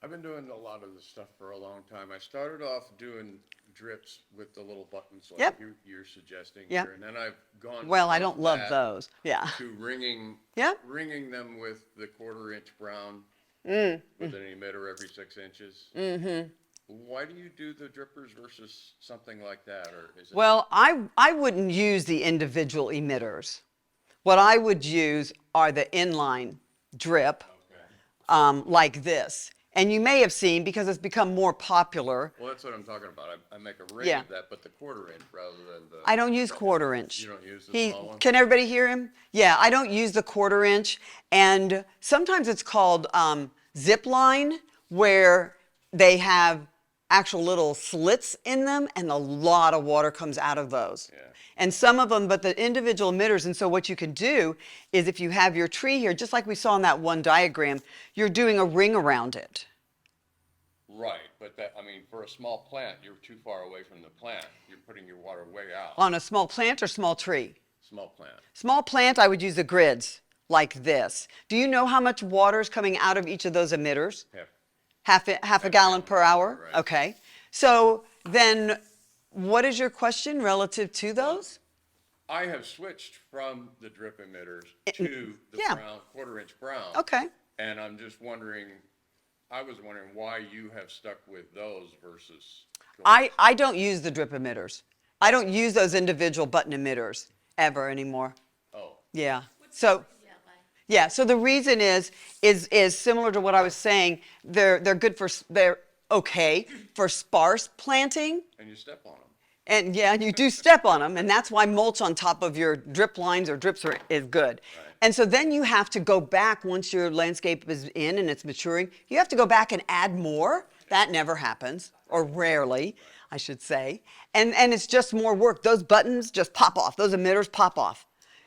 I've been doing a lot of this stuff for a long time. I started off doing drips with the little buttons like Yep. you're suggesting Yep. here, and then I've gone. Well, I from don't love that those. Yeah. To ringing. Yep. Ringing them with the 1/4 inch brown with an emitter every 6 inches. Mm-hmm. Why do you do the drippers versus something like that, or is it? Well, I wouldn't use the individual emitters. What I would use are the inline drip, Okay. like this. And you may have seen, because it's become more popular, Well, that's what I'm talking about. I make a ring Yeah. of that, but the 1/4 inch rather than the. I don't use 1/4 inch. You don't use the small one? Can everybody hear him? Yeah, I don't use the 1/4 inch. And sometimes it's called zip line, where they have actual little slits in them, and a lot of water comes out of those. Yeah. And some of them, but the individual emitters, and so what you can do is if you have your tree here, just like we saw in that one diagram, you're doing a ring around it. Right, but that, I mean, for a small plant, you're too far away from the plant. You're putting your water way out. On a small plant or small tree? Small plant. Small plant, I would use the grids like this. Do you know how much water is coming out of each of those emitters? Half a gallon per hour? Right. Okay. So then what is your question relative to those? I have switched from the drip emitters to the yeah. brown, 1/4 inch brown. Okay. And I'm just wondering, I was wondering why you have stuck with those versus. I don't use the drip emitters. I don't use those individual button emitters ever anymore. Oh, Yeah. So Yeah, why? yeah, so the reason is similar to what I was saying. They're good for they're okay for sparse planting. and you step on them. And yeah, you do step on them, and that's why mulch on top of your drip lines or drips is good. Right. And so then you have to go back once your landscape is in and it's maturing. You have to go back and add more. That never happens, or rarely, I should say. And it's just more work. Those buttons just pop off. Those emitters pop off.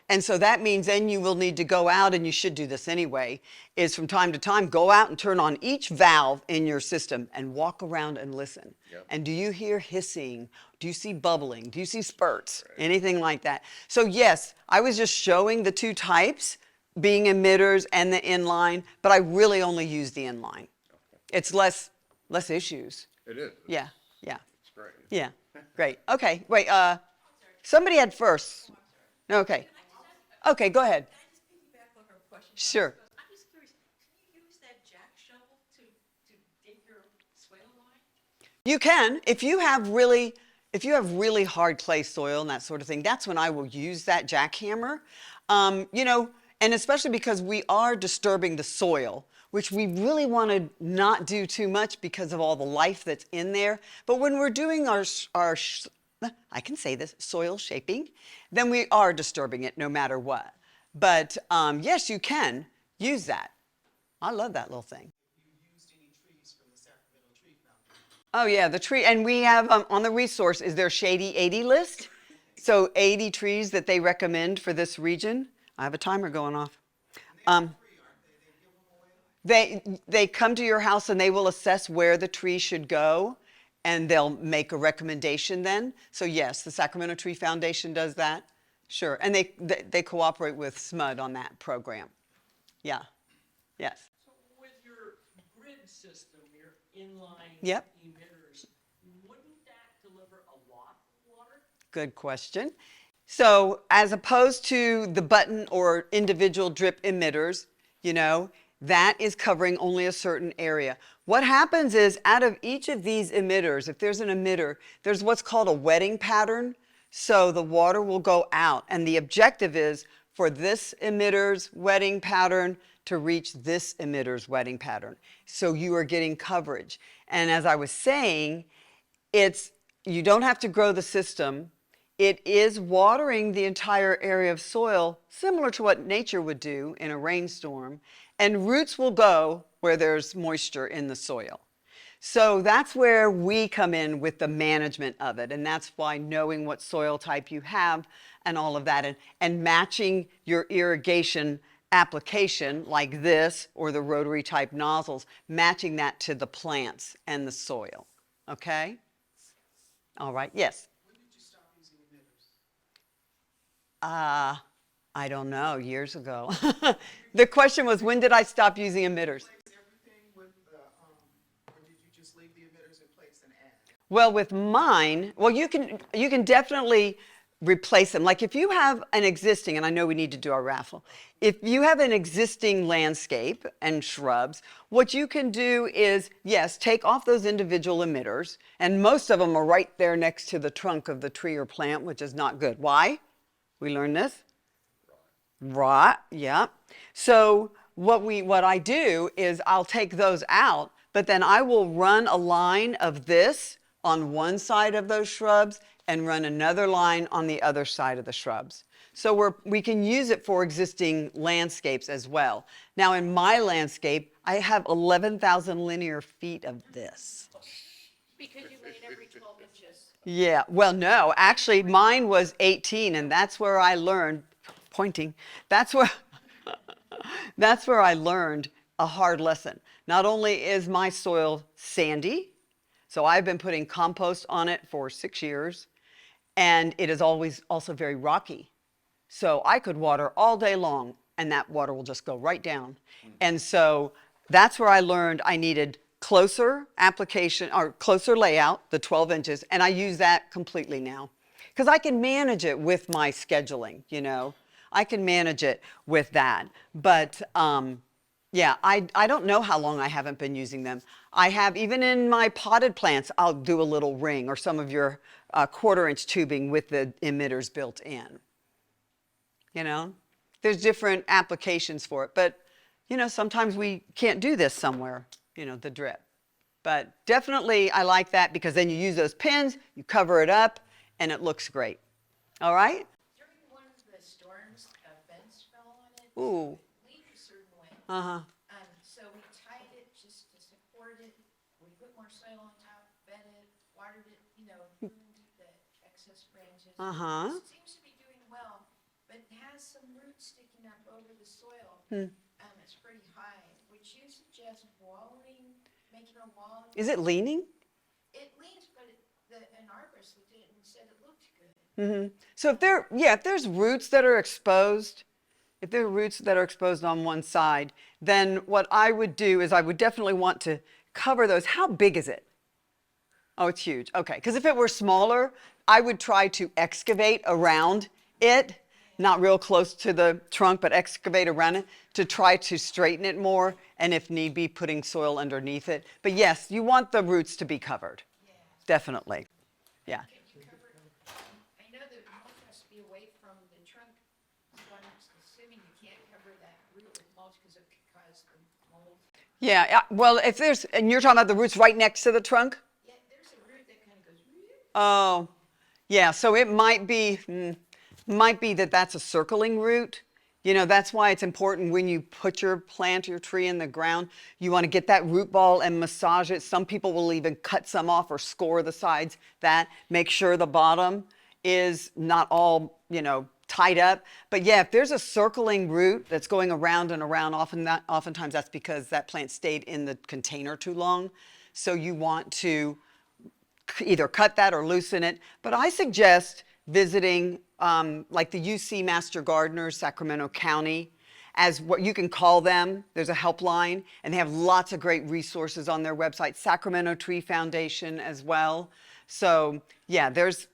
And so that means then you will need to go out, and you should do this anyway, is from time to time go out and turn on each valve in your system and walk around and listen. Yep. And do you hear hissing? Do you see bubbling? Do you see spurts? Anything like that? So yes, I was just showing the two types, being emitters and the inline, but I really only use the inline. It's less issues. It is. Yeah, yeah, It's great. yeah. Great. Okay, wait, somebody had first. Okay. Okay, go ahead. Can I just piggyback on her question? Sure. Because I'm just curious, can you use that jack shovel to dig your swale line? You can, if you have really hard clay soil and that sort of thing, that's when I will use that jackhammer. You know, and especially because we are disturbing the soil, which we really want to not do too much because of all the life that's in there. But when we're doing I can say this, soil shaping, then we are disturbing it no matter what. But yes, you can use that. I love that little thing. You used any trees from the Sacramento Tree Foundation? Oh yeah, the tree, and we have on the resource is their Shady 80 list. So 80 trees that they recommend for this region. I have a timer going off. Free, aren't they? They give them away? They come to your house and they will assess where the tree should go, and they'll make a recommendation then. So yes, the Sacramento Tree Foundation does that. Sure, and they cooperate with SMUD on that program. Yeah, yes. So with your grid system, your inline Yep. emitters, wouldn't that deliver a lot of water? Good question. So as opposed to the button or individual drip emitters, you know, that is covering only a certain area. What happens is out of each of these emitters, if there's an emitter, there's what's called a wetting pattern. So the water will go out, and the objective is for this emitter's wetting pattern to reach this emitter's wetting pattern. So you are getting coverage. And as I was saying, you don't have to grow the system. It is watering the entire area of soil, similar to what nature would do in a rainstorm, and roots will go where there's moisture in the soil. So that's where we come in with the management of it, and that's why knowing what soil type you have and all of that, and matching your irrigation application like this or the rotary type nozzles, matching that to the plants and the soil, okay? All right, yes? When did you stop using emitters? I don't know, years ago. The question was, when did I stop using emitters? Replace everything with the, or did you just leave the emitters in place and add? Well, with mine, well, you can definitely replace them. Like if you have an existing, and I know we need to do our raffle, if you have an existing landscape and shrubs, what you can do is, yes, take off those individual emitters, and most of them are right there next to the trunk of the tree or plant, which is not good. Why? We learned this? Right, yeah. So what I do is I'll take those out, but then I will run a line of this on one side of those shrubs and run another line on the other side of the shrubs. So we can use it for existing landscapes as well. Now in my landscape, I have 11,000 linear feet of this. Because you lay it every 12 inches. Yeah, well, no, actually mine was 18, and that's where I learned, pointing, that's where, that's where I learned a hard lesson. Not only is my soil sandy, so I've been putting compost on it for 6 years, and it is always also very rocky. So I could water all day long and that water will just go right down. And so that's where I learned I needed closer application or closer layout, the 12 inches, and I use that completely now. Because I can manage it with my scheduling, you know. I can manage it with that. But yeah, I don't know how long I haven't been using them. I have, even in my potted plants, I'll do a little ring or some of your 1/4-inch tubing with the emitters built in. You know, there's different applications for it, but you know, sometimes we can't do this somewhere, you know, the drip. But definitely I like that because then you use those pins, you cover it up, and it looks great. All right? During one of the storms, a fence fell on it. Ooh. So it leaned a certain way. Uh-huh. So we tied it just to support it. We put more soil on top, fed it, watered it, you know, pruned the excess branches. Uh-huh. It seems to be doing well, but it has some roots sticking up over the soil. It's pretty high. Would you suggest walling, making a wall? Is it leaning? It leans, but an arborist looked at it and said it looked good. Mm-hmm. So if there's roots that are exposed, if there are roots that are exposed on one side, then what I would do is I would definitely want to cover those. How big is it? Oh, it's huge. Okay, because if it were smaller, I would try to excavate around it, not real close to the trunk, but excavate around it to try to straighten it more, and if need be, putting soil underneath it. But yes, you want the roots to be covered. Yeah. Definitely. Yeah. Can you cover it? I know the mulch has to be away from the trunk, so I'm assuming you can't cover that root with mulch because it could cause the mold. Yeah, well, if there's, and you're talking about the roots right next to the trunk? Yeah, there's a root that kind of goes. Oh, yeah, so it might be that that's a circling root. You know, that's why it's important when you put your plant or your tree in the ground, you want to get that root ball and massage it. Some people will even cut some off or score the sides. That make sure the bottom is not all, you know, tied up. But yeah, if there's a circling root that's going around and around, oftentimes that's because that plant stayed in the container too long. So you want to either cut that or loosen it. But I suggest visiting like the UC Master Gardeners, Sacramento County, as what you can call them. There's a helpline, and they have lots of great resources on their website. Sacramento Tree Foundation as well. So yeah, there's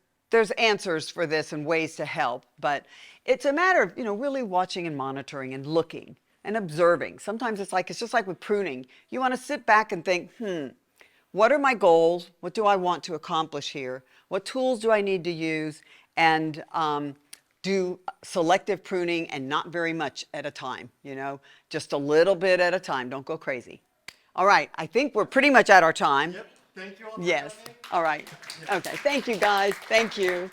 answers for this and ways to help, but it's a matter of, you know, really watching and monitoring and looking and observing. Sometimes it's just like with pruning. You want to sit back and think, what are my goals? What do I want to accomplish here? What tools do I need to use? And do selective pruning and not very much at a time, you know, just a little bit at a time. Don't go crazy. All right, I think we're pretty much at our time. Yep, thank you all for Yes, coming. all right. Okay, thank you guys, thank you.